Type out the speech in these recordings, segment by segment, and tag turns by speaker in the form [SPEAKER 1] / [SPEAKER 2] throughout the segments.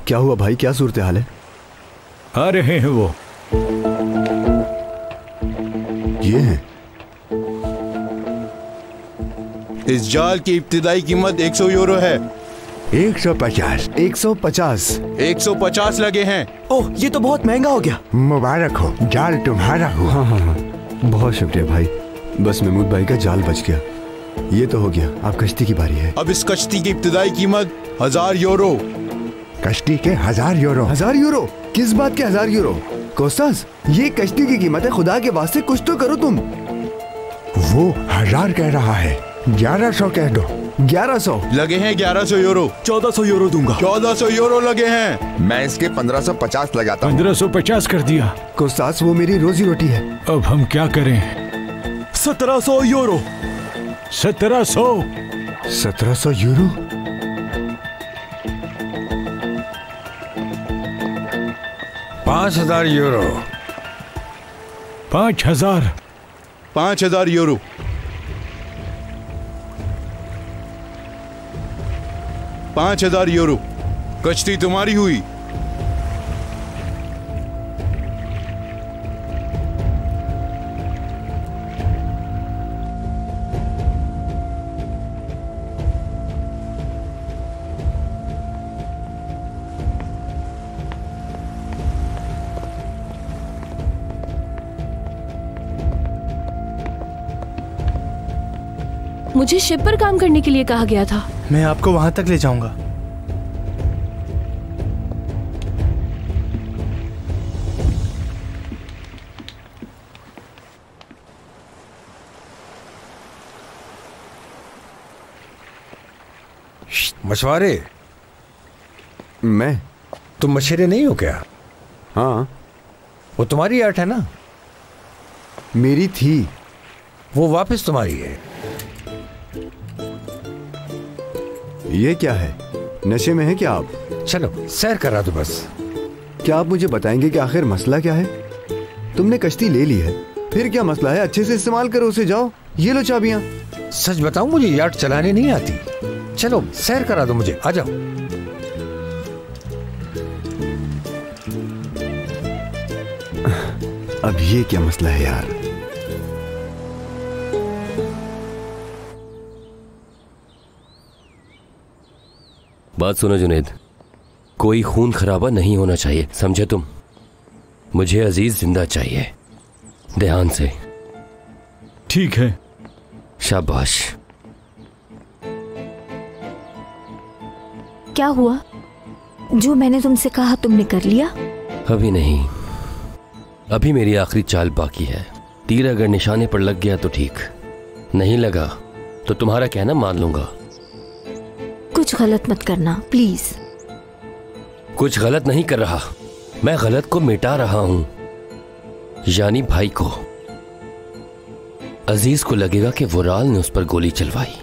[SPEAKER 1] क्या हुआ भाई, क्या सूरत हाल है?
[SPEAKER 2] आ रहे हैं वो।
[SPEAKER 1] ये हैं।
[SPEAKER 3] इस जाल की इब्तिदाई कीमत 100 यूरो है।
[SPEAKER 1] 150। 150।
[SPEAKER 3] 150 लगे हैं।
[SPEAKER 1] ओह, ये तो बहुत महंगा हो गया।
[SPEAKER 4] मुबारक हो, जाल तुम्हारा हुआ।
[SPEAKER 1] हाँ हाँ हाँ, बहुत शुक्रिया भाई। बस महमूद भाई का जाल बच गया। ये तो हो गया, अब कश्ती की बारी है।
[SPEAKER 3] अब इस कश्ती की इब्तिदाई कीमत 1000 यूरो।
[SPEAKER 4] कश्ती के 1000 यूरो?
[SPEAKER 1] 1000 यूरो? किस बात के 1000 यूरो? कोस्तास, ये कश्ती की कीमत है, खुदा के वास्ते कुछ तो करो तुम।
[SPEAKER 4] वो 1000 कह रहा है, 1100 कह दो।
[SPEAKER 1] 1100
[SPEAKER 3] लगे हैं। 1100 यूरो।
[SPEAKER 1] 1400 यूरो दूंगा।
[SPEAKER 3] 1400 यूरो लगे हैं।
[SPEAKER 5] मैं इसके 1550 लगाता हूँ।
[SPEAKER 2] 1550 कर दिया।
[SPEAKER 1] कोस्तास, वो मेरी रोजी रोटी है।
[SPEAKER 2] अब हम क्या करें?
[SPEAKER 1] 1700 euro.
[SPEAKER 2] 1700।
[SPEAKER 1] 1700 euro?
[SPEAKER 6] 5000 euro.
[SPEAKER 2] 5000।
[SPEAKER 3] 5000 euro. 5000 euro. कश्ती तुम्हारी हुई।
[SPEAKER 7] मुझे शिप पर काम करने के लिए कहा गया था।
[SPEAKER 8] मैं आपको वहां तक ले जाऊंगा।
[SPEAKER 6] मछुआरे,
[SPEAKER 1] मैं?
[SPEAKER 6] तुम मछेरे नहीं हो क्या?
[SPEAKER 1] हाँ।
[SPEAKER 6] वो तुम्हारी आर्ट है ना?
[SPEAKER 1] मेरी थी।
[SPEAKER 6] वो वापस तुम्हारी है।
[SPEAKER 1] ये क्या है? नशे में है क्या आप?
[SPEAKER 6] चलो सैर करा दो बस।
[SPEAKER 1] क्या आप मुझे बताएंगे कि आखिर मसला क्या है? तुमने कश्ती ले ली है, फिर क्या मसला है? अच्छे से इस्तेमाल करो उसे। जाओ, ये लो चाबियां।
[SPEAKER 6] सच बताऊं, मुझे यार्ड चलाने नहीं आती। चलो सैर करा दो मुझे, आ जाओ।
[SPEAKER 1] अब ये क्या मसला है यार?
[SPEAKER 9] बात सुनो जुनैद, कोई खून खराबा नहीं होना चाहिए, समझे तुम? मुझे अजीज जिंदा चाहिए, ध्यान से।
[SPEAKER 2] ठीक है।
[SPEAKER 9] शाबाश।
[SPEAKER 10] क्या हुआ? जो मैंने तुमसे कहा तुमने कर लिया?
[SPEAKER 9] अभी नहीं, अभी मेरी आखिरी चाल बाकी है। तीर अगर निशाने पर लग गया तो ठीक, नहीं लगा तो तुम्हारा कहना मान लूंगा।
[SPEAKER 10] कुछ गलत मत करना प्लीज।
[SPEAKER 9] कुछ गलत नहीं कर रहा, मैं गलत को मिटा रहा हूं, यानी भाई को। अजीज को लगेगा कि वुराल ने उस पर गोली चलवाई,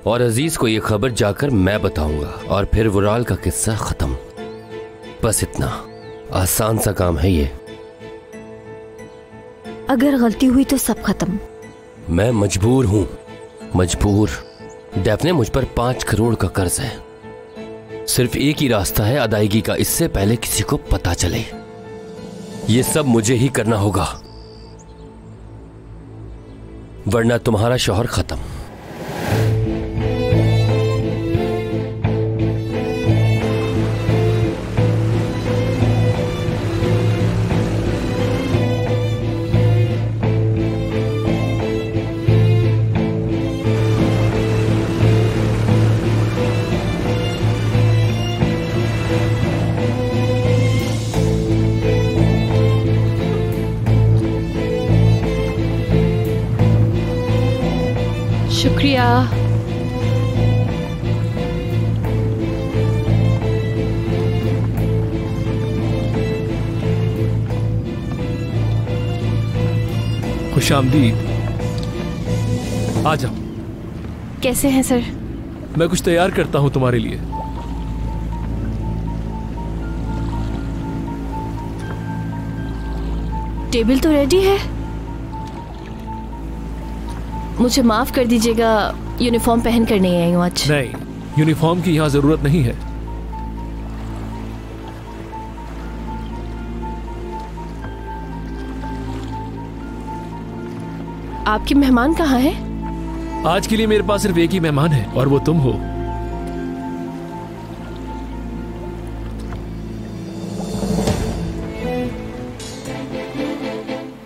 [SPEAKER 9] और अजीज को यह खबर जाकर मैं बताऊंगा, और फिर वुराल का किस्सा खत्म। बस इतना आसान सा काम है ये।
[SPEAKER 10] अगर गलती हुई तो सब खत्म।
[SPEAKER 9] मैं मजबूर हूं, मजबूर। डेफने मुझ पर 5 करोड़ का कर्ज है। सिर्फ एक ही रास्ता है अदायगी का, इससे पहले किसी को पता चले। ये सब मुझे ही करना होगा, वरना तुम्हारा शौहर खत्म।
[SPEAKER 7] शुक्रिया।
[SPEAKER 11] खुशामदीद। आ जाओ।
[SPEAKER 7] कैसे हैं सर?
[SPEAKER 11] मैं कुछ तैयार करता हूं तुम्हारे लिए।
[SPEAKER 7] टेबल तो रेडी है। मुझे माफ कर दीजिएगा, यूनिफॉर्म पहन कर नहीं आई हूँ आज।
[SPEAKER 11] नहीं, यूनिफॉर्म की यहाँ जरूरत नहीं है।
[SPEAKER 7] आपके मेहमान कहाँ हैं?
[SPEAKER 11] आज के लिए मेरे पास सिर्फ एक ही मेहमान है और वो तुम हो।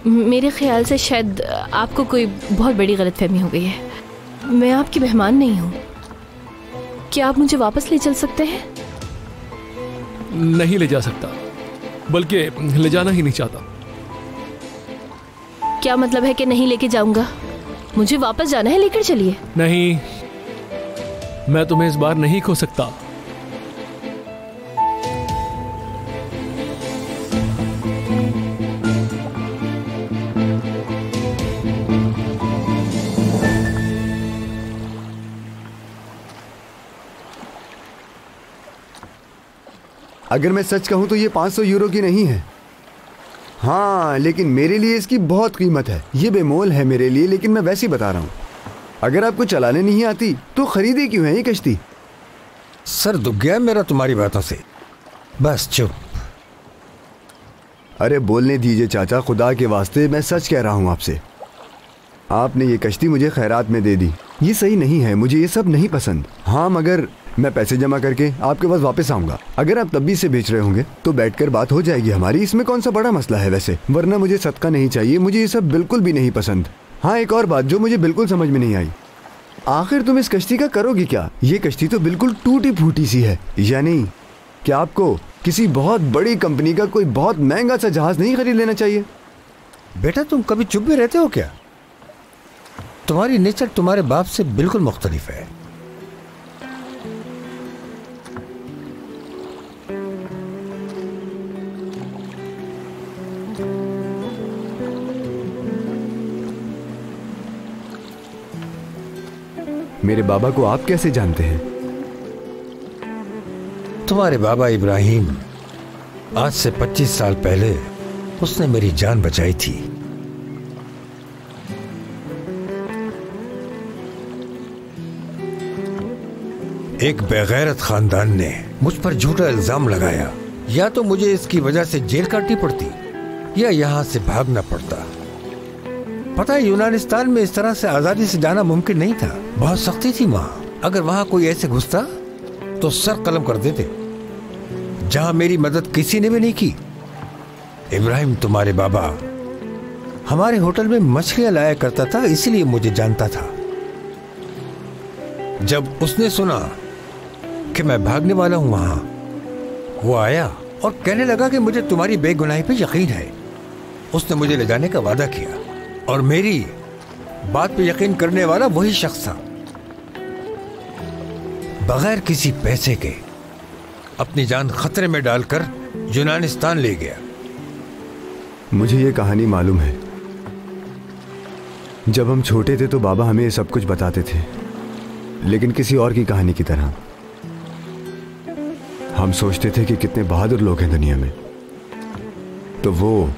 [SPEAKER 7] मेरे ख्याल से शायद आपको कोई बहुत बड़ी गलतफहमी हो गई है। मैं आपकी मेहमान नहीं हूँ। क्या आप मुझे वापस ले चल सकते हैं?
[SPEAKER 11] नहीं ले जा सकता, बल्कि ले जाना ही नहीं चाहता।
[SPEAKER 7] क्या मतलब है कि नहीं लेके जाऊंगा? मुझे वापस जाना है, लेकर चलिए।
[SPEAKER 11] नहीं, मैं तुम्हें इस बार नहीं खो सकता।
[SPEAKER 1] अगर मैं सच कहूं तो ये 500 यूरो की नहीं है। हाँ, लेकिन मेरे लिए इसकी बहुत कीमत है। ये बेमोल है मेरे लिए, लेकिन मैं वैसे ही बता रहा हूँ। अगर आपको चलाने नहीं आती तो खरीदी क्यों है ये कश्ती?
[SPEAKER 6] सर दुख गया मेरा तुम्हारी बातों से। बस चुप।
[SPEAKER 1] अरे बोलने दीजिए चाचा, खुदा के वास्ते मैं सच कह रहा हूँ आपसे। आपने ये कश्ती मुझे खैरात में दे दी। ये सही नहीं है, मुझे ये सब नहीं पसंद। हाँ, मगर मैं पैसे जमा करके आपके पास वापस आऊंगा। अगर आप तब भी इसे बेच रहे होंगे तो बैठकर बात हो जाएगी हमारी। इसमें कौन सा बड़ा मसला है वैसे, वरना मुझे सदका नहीं चाहिए। मुझे ये सब बिल्कुल भी नहीं पसंद। हाँ, एक और बात जो मुझे बिल्कुल समझ में नहीं आई, आखिर तुम इस कश्ती का करोगी क्या? ये कश्ती तो बिल्कुल टूटी फूटी सी है। यानी क्या आपको किसी बहुत बड़ी कंपनी का कोई बहुत महंगा सा जहाज नहीं खरीद लेना चाहिए?
[SPEAKER 6] बेटा तुम कभी चुप भी रहते हो क्या? तुम्हारी नेचर तुम्हारे बाप से बिल्कुल मुख्तलिफ है।
[SPEAKER 1] मेरे बाबा को आप कैसे जानते हैं?
[SPEAKER 6] तुम्हारे बाबा इब्राहिम, आज से 25 साल पहले उसने मेरी जान बचाई थी। एक बेगैरत खानदान ने मुझ पर झूठा इल्जाम लगाया। या तो मुझे इसकी वजह से जेल काटनी पड़ती या यहां से भागना पड़ता। पता है, यूनानिस्तान में इस तरह से आजादी से जाना मुमकिन नहीं था। बहुत सख्ती थी वहां। अगर वहां कोई ऐसे घुसता तो सर कलम कर देते, जहां मेरी मदद किसी ने भी नहीं की। इब्राहिम तुम्हारे बाबा हमारे होटल में मछलियां लाया करता था, इसलिए मुझे जानता था। जब उसने सुना कि मैं भागने वाला हूं वहां, वो आया और कहने लगा कि मुझे तुम्हारी बेगुनाही पे यकीन है। उसने मुझे ले जाने का वादा किया और मेरी बात पे यकीन करने वाला वही शख्स था। बगैर किसी पैसे के अपनी जान खतरे में डालकर यूनानिस्तान ले गया।
[SPEAKER 1] मुझे ये कहानी मालूम है। जब हम छोटे थे तो बाबा हमें ये सब कुछ बताते थे, लेकिन किसी और की कहानी की तरह। हम सोचते थे कि कितने बहादुर लोग हैं दुनिया में, तो वो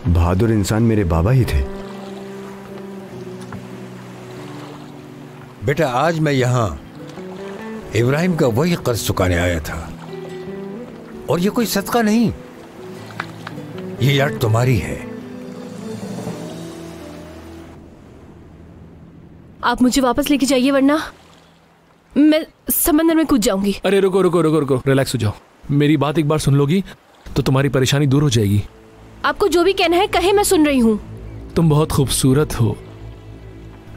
[SPEAKER 1] बहादुर इंसान मेरे बाबा ही थे।
[SPEAKER 6] बेटा आज मैं यहां इब्राहिम का वही कर्ज चुकाने आया था, और ये कोई सदका नहीं, ये याद तुम्हारी है।
[SPEAKER 7] आप मुझे वापस लेके जाइए, वरना मैं समंदर में कूद जाऊंगी।
[SPEAKER 11] अरे रुको रुको रुको रुको, रिलैक्स हो जाओ। मेरी बात एक बार सुन लोगी तो तुम्हारी परेशानी दूर हो जाएगी।
[SPEAKER 7] आपको जो भी कहना है कहे, मैं सुन रही हूँ।
[SPEAKER 11] तुम बहुत खूबसूरत हो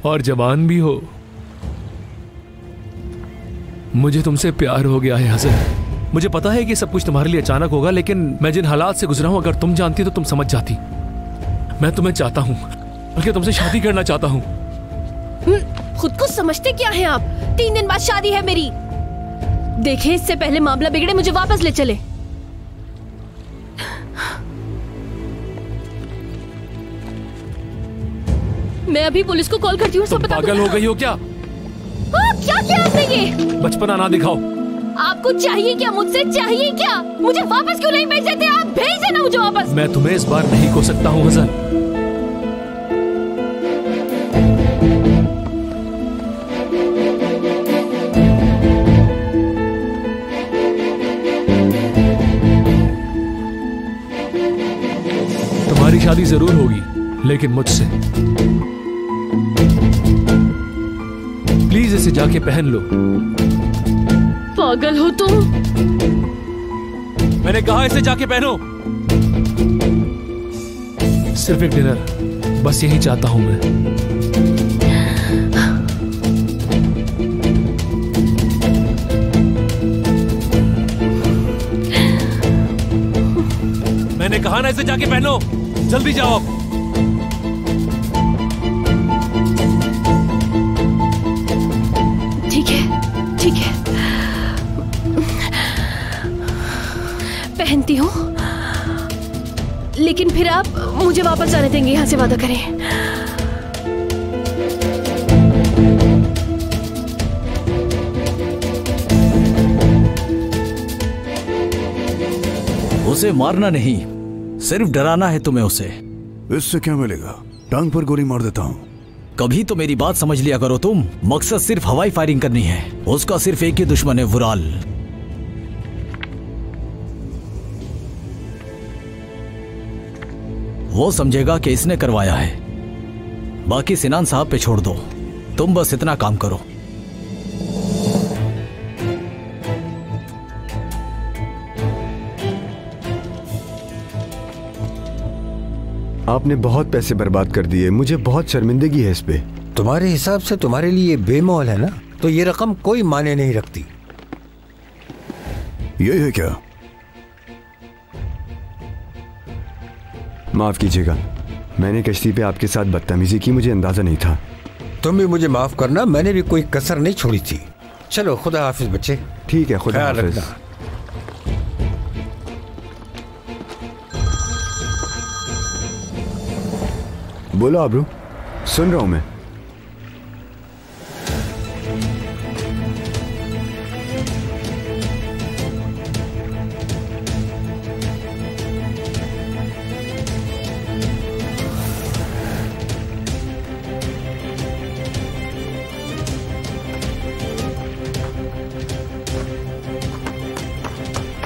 [SPEAKER 11] और जवान भी हो। मुझे तुमसे प्यार हो गया है हसन। मुझे पता है कि सब कुछ तुम्हारे लिए अचानक होगा, लेकिन मैं जिन हालात से गुजरा हूं, अगर तुम जानती तो तुम समझ जाती। मैं तुम्हें चाहता हूं, बल्कि तुमसे शादी करना चाहता हूं।
[SPEAKER 7] खुद को समझते क्या हैं आप? 3 दिन बाद शादी है मेरी। देखे, इससे पहले मामला बिगड़े, मुझे वापस ले चले। मैं अभी पुलिस को कॉल करती हूँ। सब बता।
[SPEAKER 11] पागल हो गई हो क्या?
[SPEAKER 7] क्या किया आपने ये?
[SPEAKER 11] बचपना ना दिखाओ।
[SPEAKER 7] आपको चाहिए क्या? मुझसे चाहिए क्या? मुझे वापस क्यों नहीं भेज देते आप? भेज देना मुझे वापस।
[SPEAKER 11] मैं तुम्हें इस बार नहीं खो सकता हूँ हसन। तुम्हारी शादी जरूर होगी, लेकिन मुझसे। प्लीज इसे जाके पहन लो।
[SPEAKER 7] पागल हो तुम?
[SPEAKER 11] मैंने कहा इसे जाके पहनो। सिर्फ एक डिनर, बस यही चाहता हूं मैं। मैंने कहा ना इसे जाके पहनो, जल्दी जाओ अब।
[SPEAKER 7] ठीक है, ठीक है, पहनती हूँ, लेकिन फिर आप मुझे वापस जाने देंगे यहाँ से, वादा करें।
[SPEAKER 12] उसे मारना नहीं, सिर्फ डराना है तुम्हें उसे।
[SPEAKER 4] इससे क्या मिलेगा? टांग पर गोली मार देता हूँ।
[SPEAKER 12] कभी तो मेरी बात समझ लिया करो तुम। मकसद सिर्फ हवाई फायरिंग करनी है। उसका सिर्फ एक ही दुश्मन है, वुराल। वो समझेगा कि इसने करवाया है। बाकी सिनान साहब पे छोड़ दो। तुम बस इतना काम करो।
[SPEAKER 1] आपने बहुत पैसे बर्बाद कर दिए, मुझे बहुत शर्मिंदगी है इस पे।
[SPEAKER 6] तुम्हारे हिसाब से तुम्हारे लिए बेमोल है ना, तो ये रकम कोई मायने नहीं रखती।
[SPEAKER 4] ये है क्या?
[SPEAKER 1] माफ कीजिएगा, मैंने कश्ती पे आपके साथ बदतमीजी की, मुझे अंदाजा नहीं था।
[SPEAKER 6] तुम भी मुझे माफ करना, मैंने भी कोई कसर नहीं छोड़ी थी। चलो, खुदा हाफिज बच्चे।
[SPEAKER 1] ठीक है, खुदा हाफिज। बोलो आबरू, सुन रहा हूं मैं।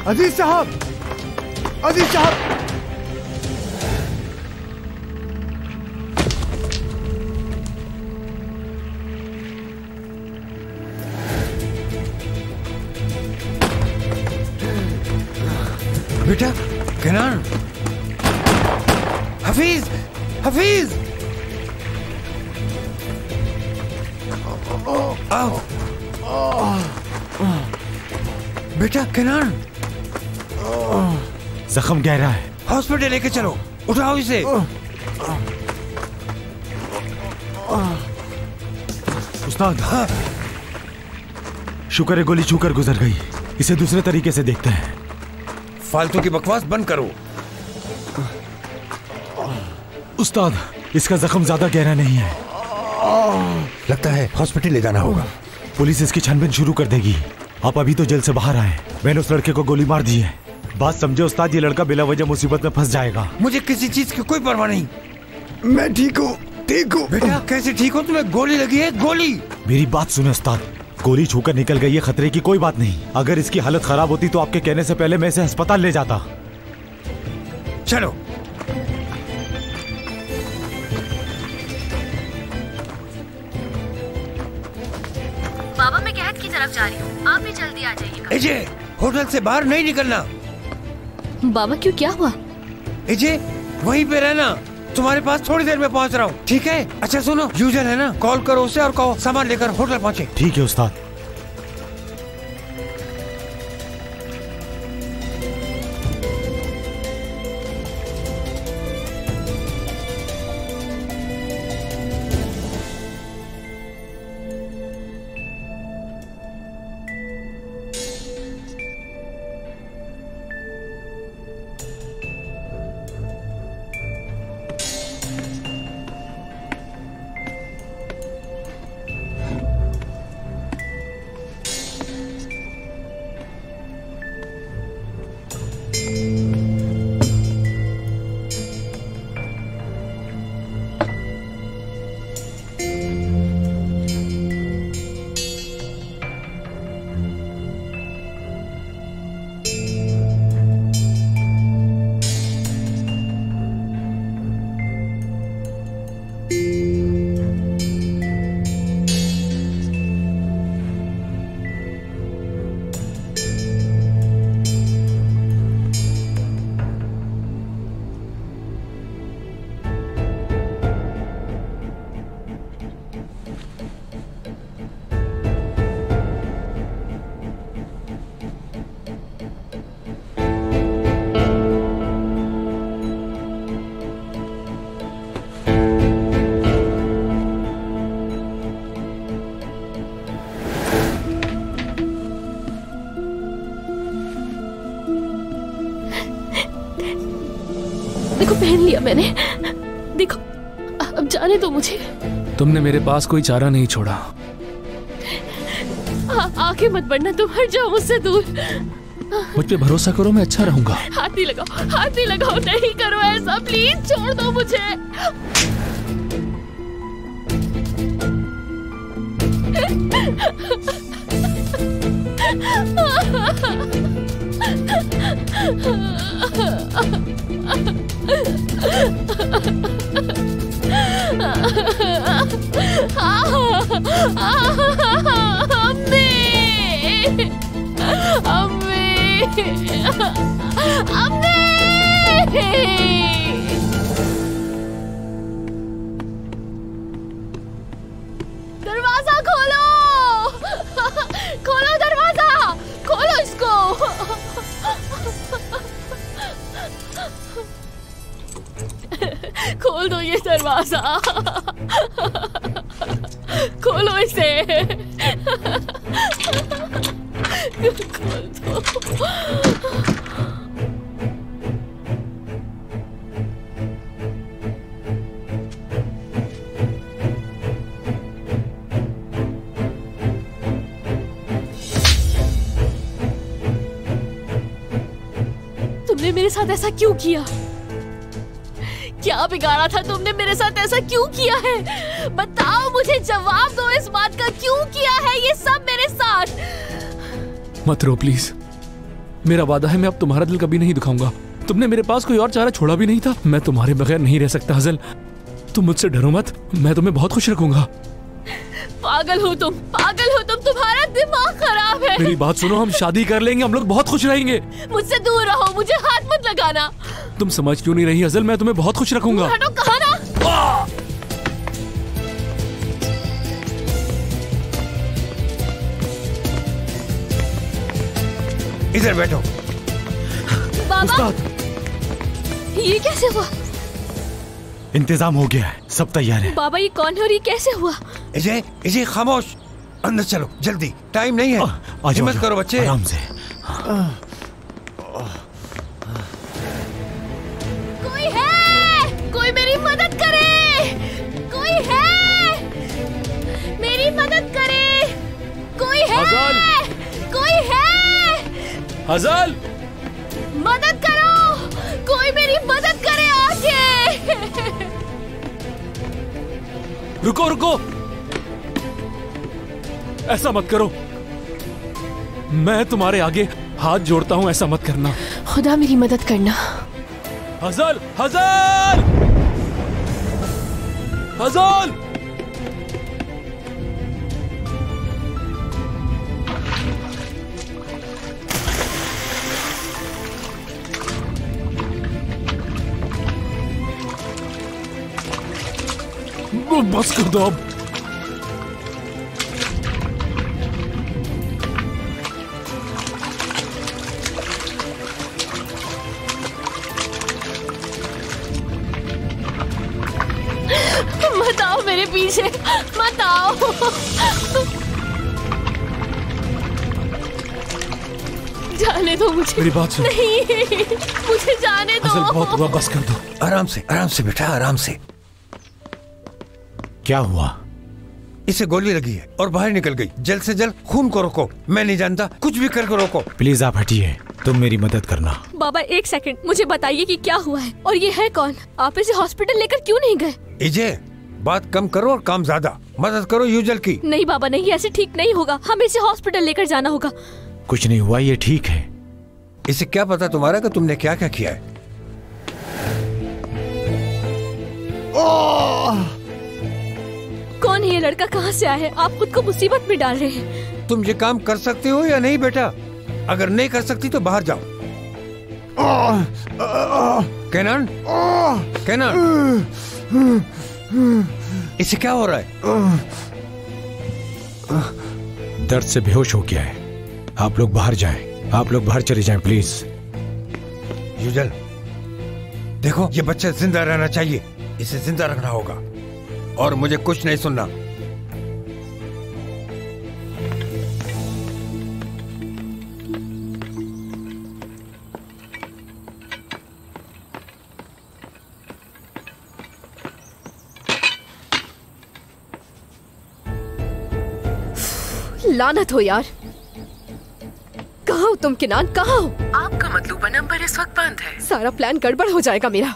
[SPEAKER 4] अजीज साहब, अजीज साहब,
[SPEAKER 6] बेटा केनान, हफीज, हफीज, आओ। बेटा केनान,
[SPEAKER 2] जख्म गहरा है,
[SPEAKER 6] हॉस्पिटल लेके चलो, उठाओ इसे।
[SPEAKER 2] उस्ताद, शुक्र है गोली छूकर गुजर गई। इसे दूसरे तरीके से देखते हैं।
[SPEAKER 6] फालतू की बकवास बंद करो।
[SPEAKER 2] उस्ताद, इसका जख्म ज्यादा गहरा नहीं है।
[SPEAKER 6] लगता है हॉस्पिटल ले जाना होगा।
[SPEAKER 2] पुलिस इसकी छानबीन शुरू कर देगी। आप अभी तो जेल से बाहर आए, मैंने उस लड़के को गोली मार दी है। बात समझे उस्ताद, ये लड़का बिला वजह मुसीबत में फंस जाएगा।
[SPEAKER 6] मुझे किसी चीज की कोई परवाह नहीं।
[SPEAKER 4] मैं ठीक हूँ, ठीक हूँ।
[SPEAKER 6] बेटा कैसे ठीक हो? तुम्हें गोली लगी है, गोली।
[SPEAKER 2] मेरी बात सुने उस्ताद, गोली छूकर निकल गई है, खतरे की कोई बात नहीं। अगर इसकी हालत खराब होती तो आपके कहने से पहले मैं इसे अस्पताल ले जाता।
[SPEAKER 6] चलो।
[SPEAKER 7] बाबा, मैं कहत की तरफ जा रही हूँ, आप भी जल्दी आ जाइएगा।
[SPEAKER 6] एजे, होटल से बाहर नहीं निकलना।
[SPEAKER 7] बाबा क्यों, क्या हुआ?
[SPEAKER 6] एजे, वहीं पे रहना, तुम्हारे पास थोड़ी देर में पहुंच रहा हूँ, ठीक है? अच्छा सुनो, यूजर है ना, कॉल करो उसे और कहो सामान लेकर होटल पहुंचे।
[SPEAKER 2] ठीक है उस्ताद।
[SPEAKER 7] पहन लिया मैंने। देखो अब जाने दो मुझे।
[SPEAKER 11] तुमने मेरे पास कोई चारा नहीं छोड़ा।
[SPEAKER 7] आगे मत बढ़ना, तुम हट जाओ मुझसे दूर।
[SPEAKER 11] मुझ पे भरोसा करो, मैं अच्छा रहूंगा।
[SPEAKER 7] हाथ नहीं लगाओ, हाथ नहीं लगाओ, नहीं करो ऐसा, प्लीज छोड़ दो मुझे।
[SPEAKER 13] दरवाजा खोलो, खोलो दरवाजा, खोलो इसको।
[SPEAKER 7] खोल दो ये दरवाजा, खोलो इसे, खोल दो। तुमने मेरे साथ ऐसा क्यों किया? क्या बिगाड़ा था तुमने मेरे साथ ऐसा क्यों किया है? बताओ मुझे, जवाब दो इस बात का, क्यों किया है ये सब मेरे साथ?
[SPEAKER 11] मत रो प्लीज, मेरा वादा है मैं अब तुम्हारा दिल कभी नहीं दुखाऊंगा। तुमने मेरे पास कोई और चारा छोड़ा भी नहीं था। मैं तुम्हारे बगैर नहीं रह सकता हज़ल, तुम मुझसे डरो मत, मैं तुम्हें बहुत खुश रखूंगा।
[SPEAKER 7] पागल हो तुम, पागल हो तुम, तुम्हारा दिमाग खराब है।
[SPEAKER 11] मेरी बात सुनो, हम शादी कर लेंगे, हम लोग बहुत खुश रहेंगे।
[SPEAKER 7] मुझसे दूर रहो, मुझे हाथ मत लगाना।
[SPEAKER 11] तुम समझ क्यों नहीं रही हज़ल, मैं तुम्हें बहुत खुश रखूंगा।
[SPEAKER 7] हटो, कहा ना।
[SPEAKER 6] इधर बैठो।
[SPEAKER 7] बाबा, ये कैसे हुआ?
[SPEAKER 2] इंतजाम हो गया है, सब तैयार है।
[SPEAKER 7] बाबा ये कौन है और ये कैसे हुआ?
[SPEAKER 6] इजे, इजे खामोश, अंदर चलो जल्दी, टाइम नहीं है। हिम्मत करो बच्चे,
[SPEAKER 2] आराम से।
[SPEAKER 13] कोई है, कोई मेरी मदद करे, कोई है, मेरी मदद करे, कोई है, कोई है,
[SPEAKER 11] हज़ल
[SPEAKER 13] मदद करो, कोई मेरी मदद करे आके।
[SPEAKER 11] रुको रुको, ऐसा मत करो, मैं तुम्हारे आगे हाथ जोड़ता हूं, ऐसा मत करना।
[SPEAKER 7] खुदा मेरी मदद करना।
[SPEAKER 11] हज़ल, हज़ल, हज़ल, बस कर दो अब।
[SPEAKER 7] मत आओ मेरे पीछे, मत आओ। जाने दो मुझे।
[SPEAKER 11] मेरी बात सुनो।
[SPEAKER 7] नहीं, मुझे जाने दो।
[SPEAKER 11] हज़ल बहुत हुआ, बस कर दो।
[SPEAKER 6] आराम से, आराम से बेटा, आराम से।
[SPEAKER 2] क्या हुआ?
[SPEAKER 6] इसे गोली लगी है और बाहर निकल गई। जल्द से जल्द खून को रोको। मैं नहीं जानता, कुछ भी करके रोको।
[SPEAKER 2] प्लीज आप हटिए, तुम मेरी मदद करना।
[SPEAKER 7] बाबा एक सेकंड, मुझे बताइए कि क्या हुआ है और ये है कौन? आप इसे हॉस्पिटल लेकर क्यों नहीं गए?
[SPEAKER 6] इजे, बात कम करो और काम ज्यादा। मदद करो यूजल की।
[SPEAKER 7] नहीं बाबा नहीं, ऐसे ठीक नहीं होगा, हमें इसे हॉस्पिटल लेकर जाना होगा।
[SPEAKER 2] कुछ नहीं हुआ, ये ठीक है।
[SPEAKER 6] इसे क्या पता तुम्हारा कि तुमने क्या क्या किया है?
[SPEAKER 7] कौन है ये लड़का, कहाँ से आया है? आप खुद को मुसीबत में डाल रहे हैं।
[SPEAKER 6] तुम ये काम कर सकते हो या नहीं बेटा? अगर नहीं कर सकती तो बाहर जाओ। केनान, केनान, इसे क्या हो रहा है?
[SPEAKER 2] दर्द से बेहोश हो गया है। आप लोग बाहर जाएं, आप लोग बाहर चले जाएं प्लीज।
[SPEAKER 6] युजल, देखो ये बच्चा जिंदा रहना चाहिए, इसे जिंदा रखना होगा और मुझे कुछ नहीं सुनना।
[SPEAKER 13] लानत हो यार। कहाँ हो तुम किनान, कहाँ हो?
[SPEAKER 14] आपका मतलूबा नंबर इस वक्त बंद है।
[SPEAKER 13] सारा प्लान गड़बड़ हो जाएगा मेरा।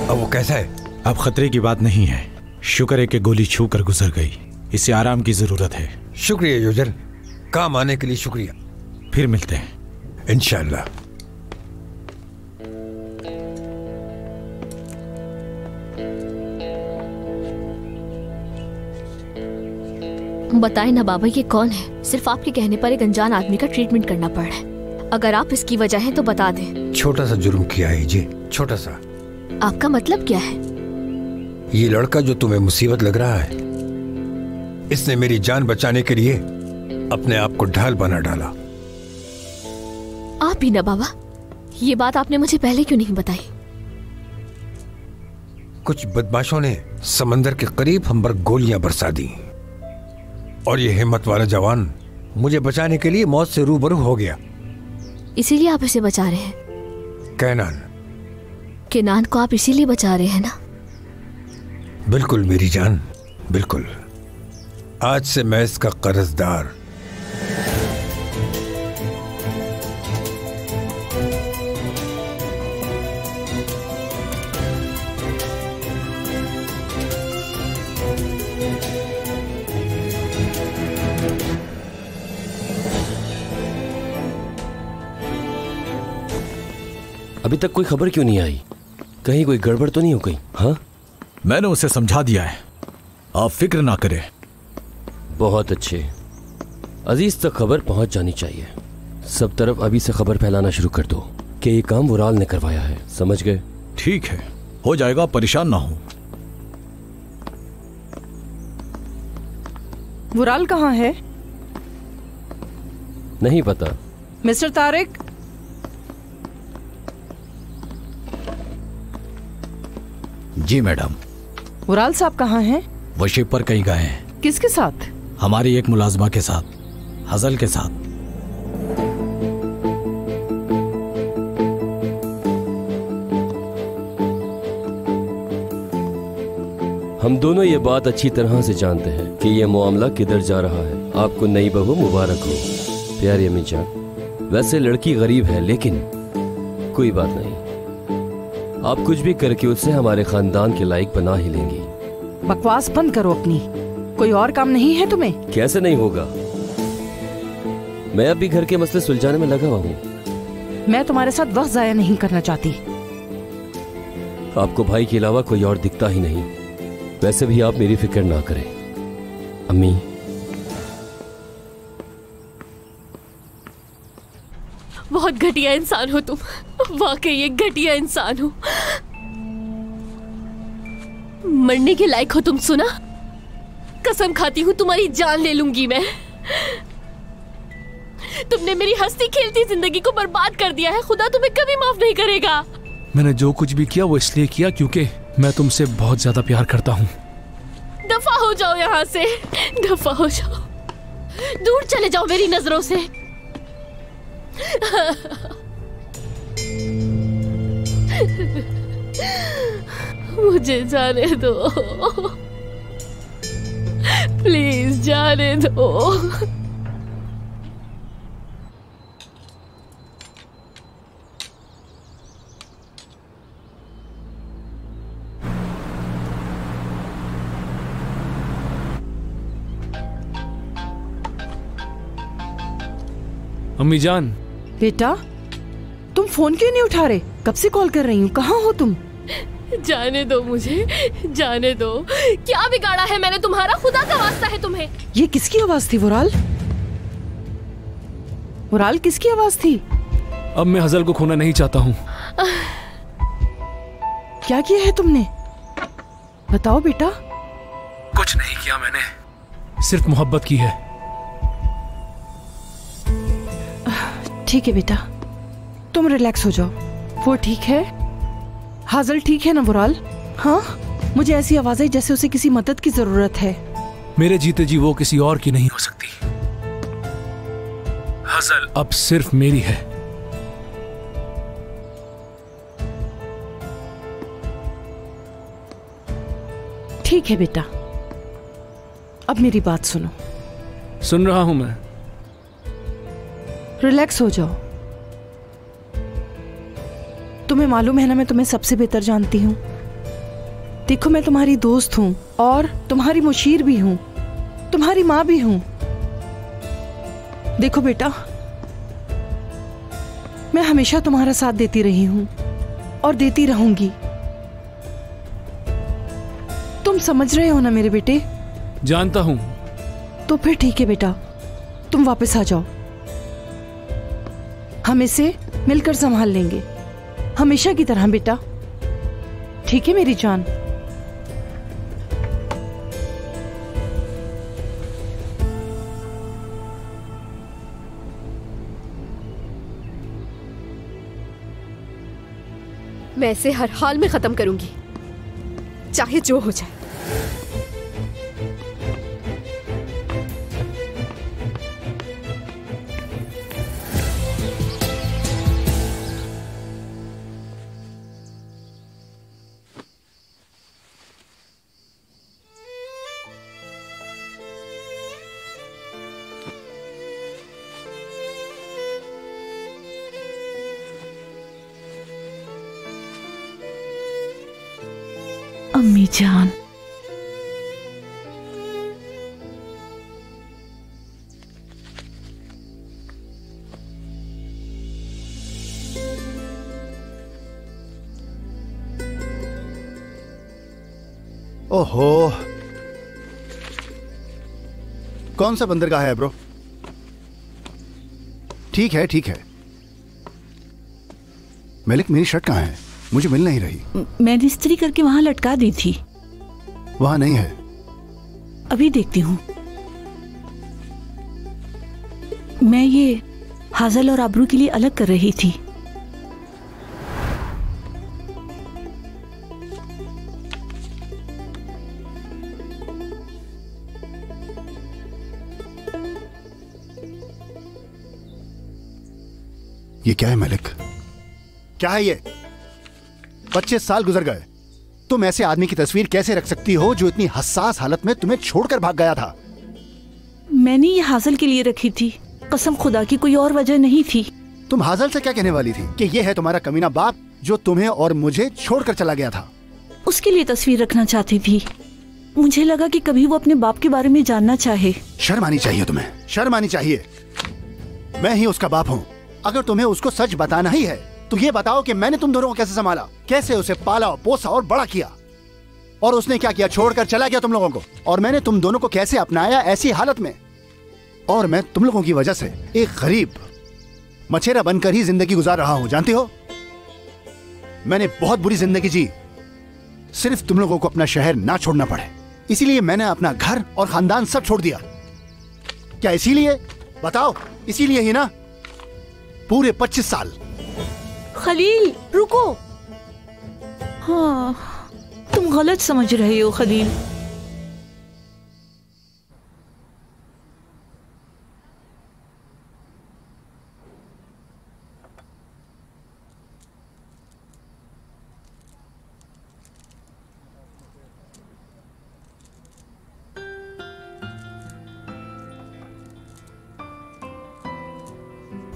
[SPEAKER 6] अब वो कैसा है?
[SPEAKER 2] अब खतरे की बात नहीं है। शुक्र है कि गोली छू कर गुजर गई। इसे आराम की जरूरत है।
[SPEAKER 6] शुक्रिया योजन, काम आने के लिए शुक्रिया।
[SPEAKER 2] फिर मिलते हैं
[SPEAKER 6] इंशाल्लाह।
[SPEAKER 7] बताएं ना बाबा, ये कौन है? सिर्फ आपके कहने पर एक अनजान आदमी का ट्रीटमेंट करना पड़ रहा है। अगर आप इसकी वजह हैं तो बता दें।
[SPEAKER 6] छोटा सा जुर्म किया है जी, छोटा सा।
[SPEAKER 7] आपका मतलब क्या है?
[SPEAKER 6] ये लड़का जो तुम्हें मुसीबत लग रहा है, इसने मेरी जान बचाने के लिए अपने आप को ढाल बना डाला।
[SPEAKER 7] आप भी ना बाबा, ये बात आपने मुझे पहले क्यों नहीं बताई?
[SPEAKER 6] कुछ बदमाशों ने समंदर के करीब हम पर गोलियां बरसा दी और ये हिम्मत वाला जवान मुझे बचाने के लिए मौत से रूबरू हो गया।
[SPEAKER 7] इसीलिए आप इसे बचा रहे हैं?
[SPEAKER 6] कैनान।
[SPEAKER 7] किनान को आप इसीलिए बचा रहे हैं ना?
[SPEAKER 6] बिल्कुल मेरी जान, बिल्कुल। आज से मैं इसका कर्जदार।
[SPEAKER 9] अभी तक कोई खबर क्यों नहीं आई? कहीं कोई गड़बड़ तो नहीं हो गई? हाँ,
[SPEAKER 12] मैंने उसे समझा दिया है, आप फिक्र ना करें।
[SPEAKER 9] बहुत अच्छे। अजीज तक खबर पहुंच जानी चाहिए। सब तरफ अभी से खबर फैलाना शुरू कर दो कि ये काम वुराल ने करवाया है। समझ गए?
[SPEAKER 12] ठीक है, हो जाएगा, परेशान ना हो।
[SPEAKER 14] वुराल कहाँ है?
[SPEAKER 9] नहीं पता।
[SPEAKER 14] मिस्टर तारिक।
[SPEAKER 12] जी मैडम।
[SPEAKER 14] वुराल साहब कहाँ हैं?
[SPEAKER 12] वो शिप पर कहीं गए हैं।
[SPEAKER 14] किसके साथ?
[SPEAKER 12] हमारी एक मुलाजमा के साथ, हजल के साथ।
[SPEAKER 9] हम दोनों ये बात अच्छी तरह से जानते हैं कि ये मामला किधर जा रहा है। आपको नई बहू मुबारक हो प्यारी अम्मी जान। वैसे लड़की गरीब है लेकिन कोई बात नहीं, आप कुछ भी करके उसे हमारे खानदान के लायक बना ही लेंगी।
[SPEAKER 14] बकवास बंद करो अपनी। कोई और काम नहीं है तुम्हें?
[SPEAKER 9] कैसे नहीं होगा, मैं अभी घर के मसले सुलझाने में लगा हुआ हूँ।
[SPEAKER 14] मैं तुम्हारे साथ वक्त जाया नहीं करना चाहती।
[SPEAKER 9] आपको भाई के अलावा कोई और दिखता ही नहीं। वैसे भी आप मेरी फिक्र ना करें अम्मी।
[SPEAKER 7] बहुत घटिया इंसान हो तुम, वाकई एक घटिया इंसान हो। मरने के लायक हो तुम। सुना, कसम खाती हूँ तुम्हारी जान ले लूंगी मैं। तुमने मेरी हंसती खेलती जिंदगी को बर्बाद कर दिया है। खुदा तुम्हें कभी माफ नहीं करेगा।
[SPEAKER 11] मैंने जो कुछ भी किया वो इसलिए किया क्योंकि मैं तुमसे बहुत ज्यादा प्यार करता हूँ।
[SPEAKER 7] दफा हो जाओ यहाँ से, दफा हो जाओ, दूर चले जाओ मेरी नजरों से। मुझे जाने दो, प्लीज जाने दो।
[SPEAKER 11] अम्मी जान।
[SPEAKER 14] बेटा, तुम फोन क्यों नहीं उठा रहे? कब से कॉल कर रही हूँ, कहाँ हो तुम?
[SPEAKER 7] जाने दो मुझे, जाने दो। क्या बिगाड़ा है मैंने तुम्हारा? खुदा का वास्ता है तुम्हें।
[SPEAKER 14] ये किसकी आवाज थी वुराल? वुराल किसकी आवाज थी?
[SPEAKER 11] अब मैं हजल को खोना नहीं चाहता हूँ।
[SPEAKER 14] क्या किया है तुमने? बताओ बेटा।
[SPEAKER 11] कुछ नहीं किया मैंने, सिर्फ मोहब्बत की है।
[SPEAKER 14] ठीक है बेटा, तुम रिलैक्स हो जाओ। वो ठीक है, हाजल ठीक है ना वुराल? हाँ मुझे ऐसी आवाज आई जैसे उसे किसी मदद की जरूरत है।
[SPEAKER 11] मेरे जीते जी वो किसी और की नहीं हो सकती। हसल अब सिर्फ मेरी है।
[SPEAKER 14] ठीक है बेटा, अब मेरी बात सुनो।
[SPEAKER 11] सुन रहा हूं मैं।
[SPEAKER 14] रिलैक्स हो जाओ। तुम्हें मालूम है ना, मैं तुम्हें सबसे बेहतर जानती हूँ। देखो, मैं तुम्हारी दोस्त हूँ और तुम्हारी मुशीर भी हूँ, तुम्हारी माँ भी हूँ। देखो बेटा, मैं हमेशा तुम्हारा साथ देती रही हूँ और देती रहूंगी। तुम समझ रहे हो ना मेरे बेटे?
[SPEAKER 11] जानता हूँ।
[SPEAKER 14] तो फिर ठीक है बेटा, तुम वापस आ जाओ। हम इसे मिलकर संभाल लेंगे, हमेशा की तरह बेटा। ठीक है मेरी जान?
[SPEAKER 13] मैं इसे हर हाल में खत्म करूंगी, चाहे जो हो जाए।
[SPEAKER 10] अम्मी जान,
[SPEAKER 15] ओहो, कौन सा बंदरगाह है ब्रो? ठीक है ठीक है। मलिक, मेरी शर्ट कहाँ है? मुझे मिल नहीं रही।
[SPEAKER 10] मैंने इस्त्री करके वहां लटका दी थी।
[SPEAKER 15] वहां नहीं है।
[SPEAKER 10] अभी देखती हूँ। मैं ये हाजल और आबरू के लिए अलग कर रही थी।
[SPEAKER 15] ये क्या है मलिक? क्या है ये? 25 साल गुजर गए, तुम ऐसे आदमी की तस्वीर कैसे रख सकती हो जो इतनी हसास हालत में तुम्हें छोड़कर भाग गया था?
[SPEAKER 10] मैंने ये हाजल के लिए रखी थी, कसम खुदा की कोई और वजह नहीं थी।
[SPEAKER 15] तुम हाजल से क्या कहने वाली थी कि ये है तुम्हारा कमीना बाप जो तुम्हें और मुझे छोड़कर चला गया था?
[SPEAKER 10] उसके लिए तस्वीर रखना चाहती थी। मुझे लगा कि कभी वो अपने बाप के बारे में जानना चाहे।
[SPEAKER 15] शर्म आनी चाहिए तुम्हें, शर्म आनी चाहिए। मैं ही उसका बाप हूँ। अगर तुम्हें उसको सच बताना ही है तो ये बताओ कि मैंने तुम दोनों को कैसे संभाला, कैसे उसे पाला, पोसा और बड़ा किया, और उसने क्या किया? छोड़कर चला गया तुम लोगों को। और मैंने तुम दोनों को कैसे अपनाया ऐसी हालत में। और मैं तुम लोगों की वजह से एक गरीब मछेरा बनकर ही जिंदगी गुजार रहा हूं, जानती हो? मैंने बहुत बुरी जिंदगी जी, सिर्फ तुम लोगों को अपना शहर ना छोड़ना पड़े, इसीलिए मैंने अपना घर और खानदान सब छोड़ दिया। क्या इसीलिए? बताओ, इसीलिए ही ना? पूरे 25 साल।
[SPEAKER 10] खलील रुको। हाँ, तुम गलत समझ रहे हो खलील।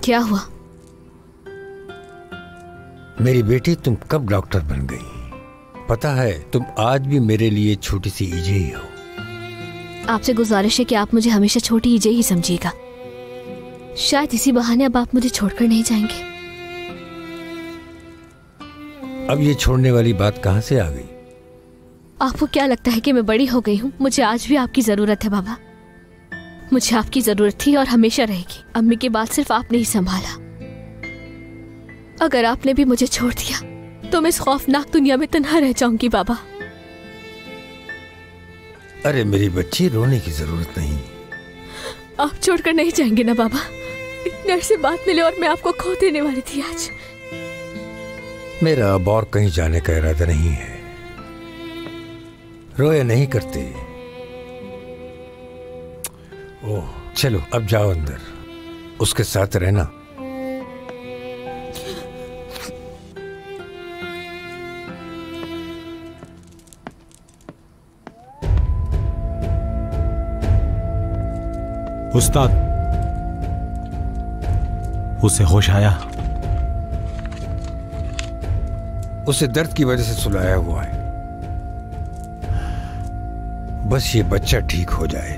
[SPEAKER 7] क्या हुआ?
[SPEAKER 6] मेरी बेटी, तुम कब डॉक्टर बन गई? पता है, तुम आज भी मेरे लिए छोटी सी ईजे ही हो।
[SPEAKER 7] आपसे गुजारिश है कि आप मुझे हमेशा छोटी ईजे ही समझिएगा। शायद इसी बहाने अब आप मुझे छोड़कर नहीं जाएंगे।
[SPEAKER 6] अब ये छोड़ने वाली बात कहाँ से आ गई?
[SPEAKER 7] आपको क्या लगता है कि मैं बड़ी हो गई हूँ? मुझे आज भी आपकी जरूरत है बाबा। मुझे आपकी जरूरत थी और हमेशा रहेगी। अम्मी के बाद सिर्फ आपने ही संभाला। अगर आपने भी मुझे छोड़ दिया तो मैं इस खौफनाक दुनिया में तन्हा रह जाऊंगी बाबा।
[SPEAKER 6] अरे मेरी बच्ची, रोने की जरूरत नहीं।
[SPEAKER 7] आप छोड़कर नहीं जाएंगे ना बाबा? इतने अरसे बाद मिले और मैं आपको खो देने वाली थी आज।
[SPEAKER 6] मेरा अब और कहीं जाने का इरादा नहीं है। रोया नहीं करते। ओह चलो अब जाओ अंदर, उसके साथ रहना।
[SPEAKER 2] उस्ताद, उसे होश आया?
[SPEAKER 6] उसे दर्द की वजह से सुलाया हुआ है। बस ये बच्चा ठीक हो जाए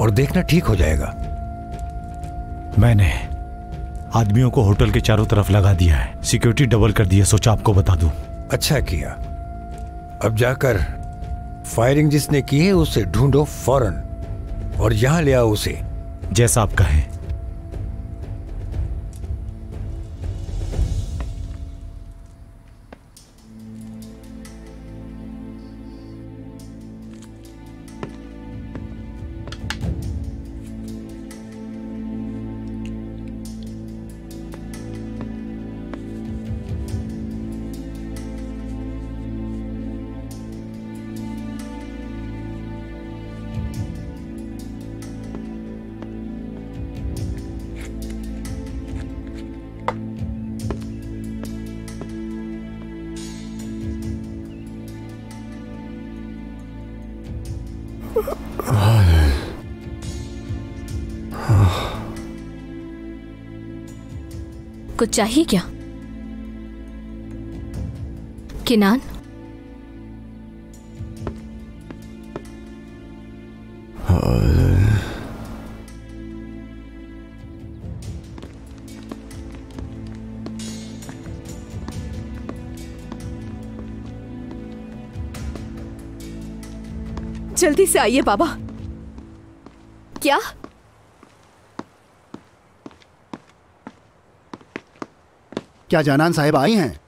[SPEAKER 6] और देखना ठीक हो जाएगा।
[SPEAKER 2] मैंने आदमियों को होटल के चारों तरफ लगा दिया है, सिक्योरिटी डबल कर दी है, सोचा आपको बता दूं।
[SPEAKER 6] अच्छा किया। अब जाकर फायरिंग जिसने की है उसे ढूंढो फौरन और यहां ले आओ उसे।
[SPEAKER 2] जैसा आप कहें।
[SPEAKER 7] कुछ चाहिए क्या किनान?
[SPEAKER 13] जल्दी से आइए बाबा। क्या?
[SPEAKER 15] क्या जानान साहिब आई हैं?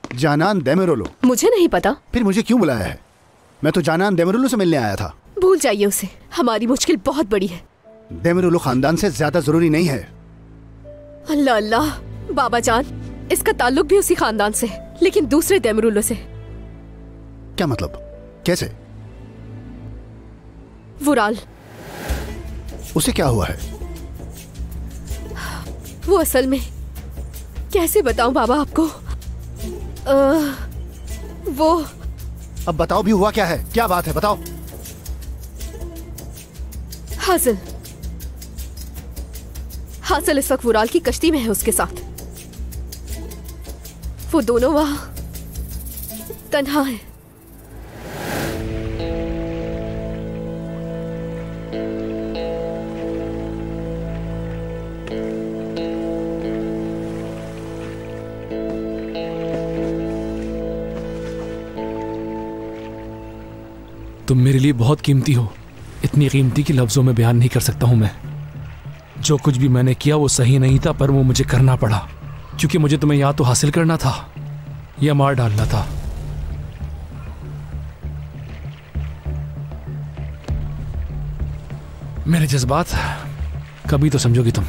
[SPEAKER 15] जानान देमिरोलो?
[SPEAKER 13] मुझे नहीं पता।
[SPEAKER 15] फिर मुझे क्यों बुलाया है? मैं तो जानान देमिरोलो से मिलने आया था।
[SPEAKER 13] भूल जाइए उसे, हमारी मुश्किल बहुत बड़ी है।
[SPEAKER 15] देमिरोलो खानदान से ज्यादा जरूरी नहीं है।
[SPEAKER 13] अल्लाह अल्लाह, बाबा जान, इसका ताल्लुक भी उसी खानदान से, लेकिन दूसरे देमिरोलो से।
[SPEAKER 15] क्या मतलब? कैसे?
[SPEAKER 13] वुराल।
[SPEAKER 15] उसे क्या हुआ है?
[SPEAKER 13] वो असल में, कैसे बताऊं बाबा आपको? वो।
[SPEAKER 15] अब बताओ भी, हुआ क्या है? क्या बात है, बताओ।
[SPEAKER 13] हासिल इस वक्त वुराल की कश्ती में है उसके साथ। वो दोनों वहां तन्हा है।
[SPEAKER 11] तुम मेरे लिए बहुत कीमती हो, इतनी कीमती कि लफ्जों में बयान नहीं कर सकता हूं मैं। जो कुछ भी मैंने किया वो सही नहीं था, पर वो मुझे करना पड़ा, क्योंकि मुझे तुम्हें या तो हासिल करना था या मार डालना था। मेरे जज्बात कभी तो समझोगी तुम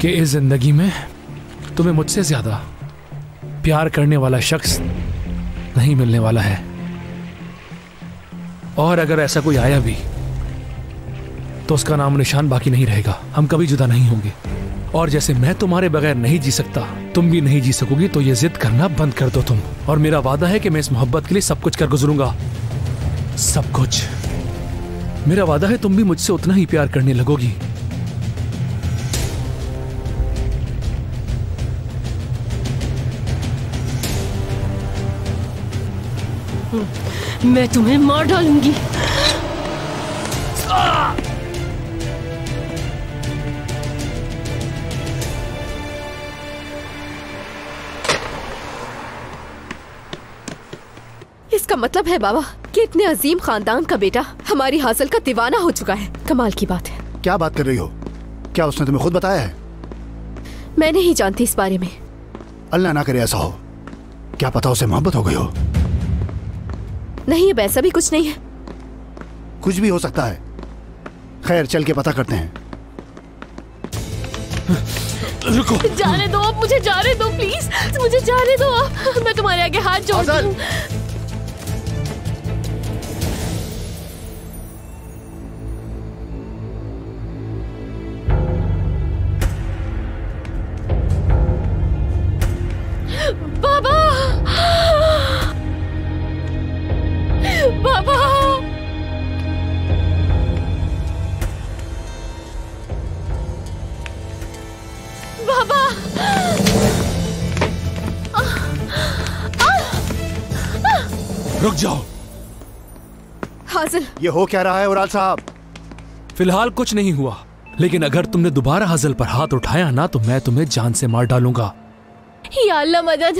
[SPEAKER 11] कि इस जिंदगी में तुम्हें मुझसे ज्यादा प्यार करने वाला शख्स नहीं मिलने वाला है, और अगर ऐसा कोई आया भी तो उसका नाम निशान बाकी नहीं रहेगा। हम कभी जुदा नहीं होंगे, और जैसे मैं तुम्हारे बगैर नहीं जी सकता, तुम भी नहीं जी सकोगी। तो ये जिद करना बंद कर दो तुम, और मेरा वादा है कि मैं इस मोहब्बत के लिए सब कुछ कर गुजरूंगा। सब कुछ। मेरा वादा है तुम भी मुझसे उतना ही प्यार करने लगोगी।
[SPEAKER 7] मैं तुम्हें मार डालूंगी।
[SPEAKER 13] इसका मतलब है बाबा कि इतने अजीम खानदान का बेटा हमारी हासिल का दीवाना हो चुका है। कमाल की बात है।
[SPEAKER 15] क्या बात कर रही हो? क्या उसने तुम्हें खुद बताया है?
[SPEAKER 13] मैं नहीं जानती इस बारे में।
[SPEAKER 15] अल्लाह ना करे ऐसा हो। क्या पता उसे मोहब्बत हो गई हो?
[SPEAKER 13] नहीं, अब ऐसा भी कुछ नहीं है।
[SPEAKER 15] कुछ भी हो सकता है। खैर, चल के पता करते हैं।
[SPEAKER 11] रुको।
[SPEAKER 7] जाने दो, मुझे जाने दो प्लीज, मुझे जाने दो। मैं तुम्हारे आगे हाथ जोड़ती हूँ।
[SPEAKER 13] हासिल,
[SPEAKER 15] ये हो क्या रहा है उराल साहब?
[SPEAKER 11] फिलहाल कुछ नहीं हुआ, लेकिन अगर तुमने दोबारा हासिल पर हाथ उठाया ना तो मैं तुम्हें जान से मार डालूंगा।
[SPEAKER 7] या अल्लाह मदद।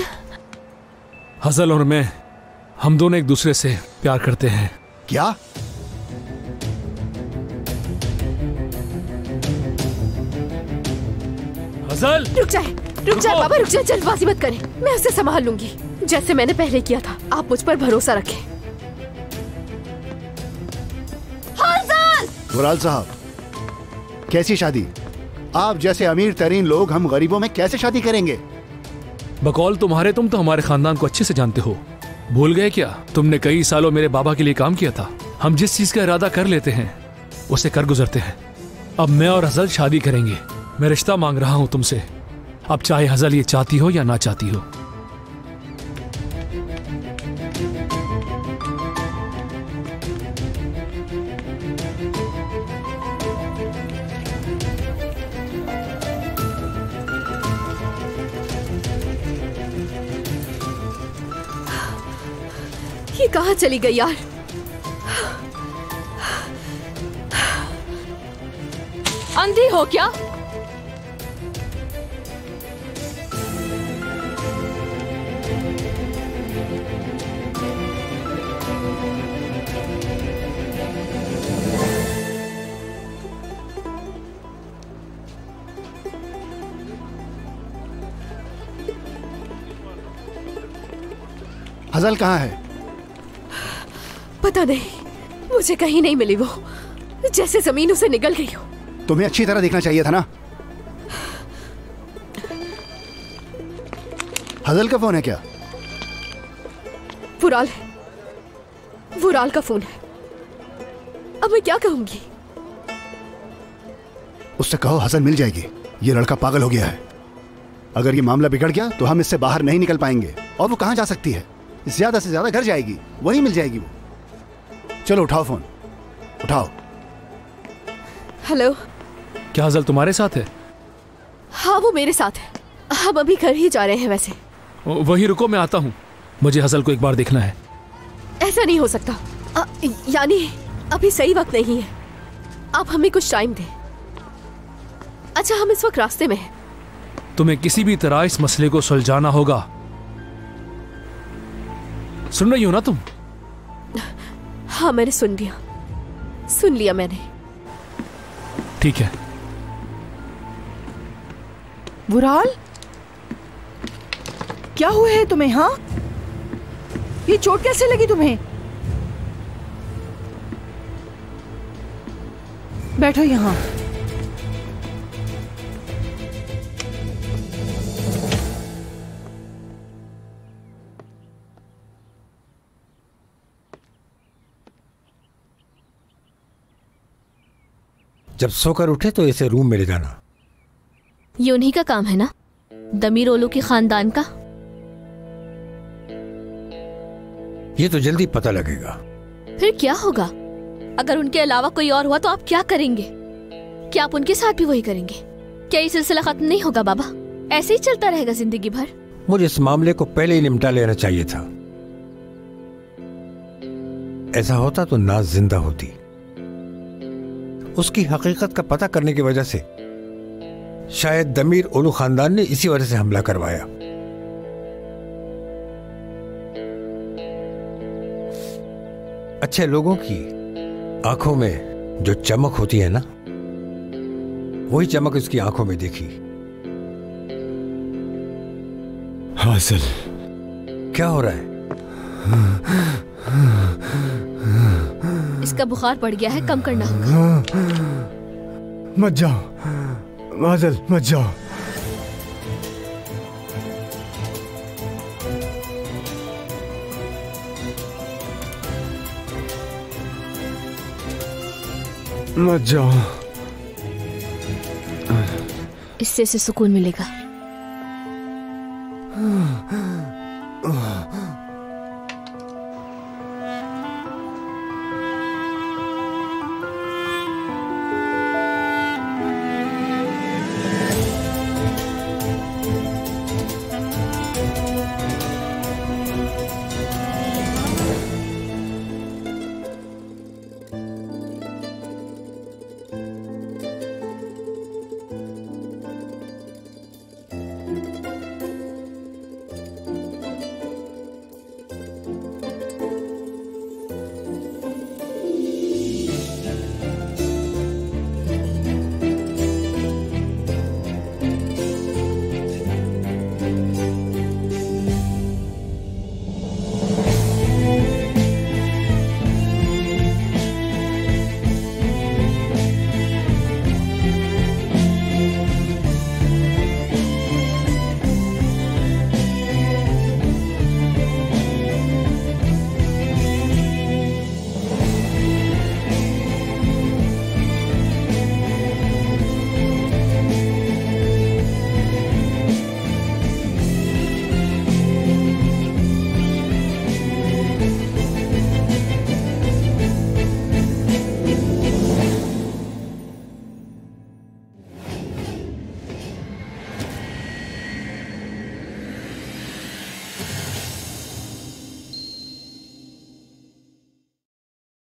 [SPEAKER 11] हासिल और मैं, हम दोनों एक दूसरे से प्यार करते हैं।
[SPEAKER 15] क्या?
[SPEAKER 11] हासिल,
[SPEAKER 13] रुक जाए बाबा, रुक जाए, जल्दबाजी मत करें, मैं उसे संभाल लूंगी जैसे मैंने पहले किया था। आप मुझ पर भरोसा रखें।
[SPEAKER 15] उराल साहब, कैसी शादी? आप जैसे अमीर तरीन लोग हम गरीबों में कैसे शादी करेंगे?
[SPEAKER 11] बकौल तुम्हारे, तुम तो हमारे खानदान को अच्छे से जानते हो। भूल गए क्या? तुमने कई सालों मेरे बाबा के लिए काम किया था। हम जिस चीज का इरादा कर लेते हैं उसे कर गुजरते हैं। अब मैं और हजल शादी करेंगे। मैं रिश्ता मांग रहा हूं तुमसे, अब चाहे हजल ये चाहती हो या ना चाहती हो।
[SPEAKER 13] ये कहाँ चली गई यार?
[SPEAKER 7] अंधी हो क्या?
[SPEAKER 15] हजल कहाँ है?
[SPEAKER 13] पता नहीं, मुझे कहीं नहीं मिली। वो जैसे जमीन उसे निगल गई हो।
[SPEAKER 15] तुम्हें अच्छी तरह देखना चाहिए था ना। हजल का फोन है क्या?
[SPEAKER 13] वुराल का फोन है। अब मैं क्या कहूंगी?
[SPEAKER 15] उससे कहो हसन मिल जाएगी। ये लड़का पागल हो गया है। अगर ये मामला बिगड़ गया तो हम इससे बाहर नहीं निकल पाएंगे। और वो कहां जा सकती है? ज्यादा से ज्यादा घर जाएगी, वहीं मिल जाएगी वो। चलो उठाओ फोन, उठाओ।
[SPEAKER 13] हेलो।
[SPEAKER 11] क्या हजल तुम्हारे साथ है?
[SPEAKER 13] हाँ, वो मेरे साथ है। हम अभी घर ही जा रहे हैं। वैसे
[SPEAKER 11] वहीं रुको, मैं आता हूँ। मुझे हजल को एक बार देखना है।
[SPEAKER 13] ऐसा नहीं हो सकता। यानी अभी सही वक्त नहीं है। आप हमें कुछ टाइम दें। अच्छा, हम इस वक्त रास्ते में हैं।
[SPEAKER 11] तुम्हें किसी भी तरह इस मसले को सुलझाना होगा। सुन रही हो ना तुम?
[SPEAKER 13] हाँ, मैंने सुन लिया मैंने।
[SPEAKER 11] ठीक है।
[SPEAKER 14] वुराल, क्या हुआ है तुम्हें? हाँ, ये चोट कैसे लगी तुम्हें? बैठो यहाँ।
[SPEAKER 6] जब सोकर उठे तो इसे रूम में ले जाना।
[SPEAKER 7] ये उन्हीं का काम है ना, दमीर ओलू के खानदान का।
[SPEAKER 6] ये तो जल्दी पता लगेगा।
[SPEAKER 7] फिर क्या होगा? अगर उनके अलावा कोई और हुआ तो आप क्या करेंगे? क्या आप उनके साथ भी वही करेंगे? क्या ये सिलसिला खत्म नहीं होगा बाबा? ऐसे ही चलता रहेगा जिंदगी भर?
[SPEAKER 6] मुझे इस मामले को पहले ही निपटा लेना चाहिए था। ऐसा होता तो नाज जिंदा होती। उसकी हकीकत का पता करने की वजह से शायद दमीर ओलू खानदान ने इसी वजह से हमला करवाया। अच्छे लोगों की आंखों में जो चमक होती है ना, वही चमक उसकी आंखों में देखी।
[SPEAKER 4] हासिल,
[SPEAKER 6] क्या हो रहा है?
[SPEAKER 7] इसका बुखार पड़ गया है, कम करना होगा।
[SPEAKER 4] मत जाओ हासिल, मत जाओ। मत जाओ।
[SPEAKER 7] इससे सुकून मिलेगा।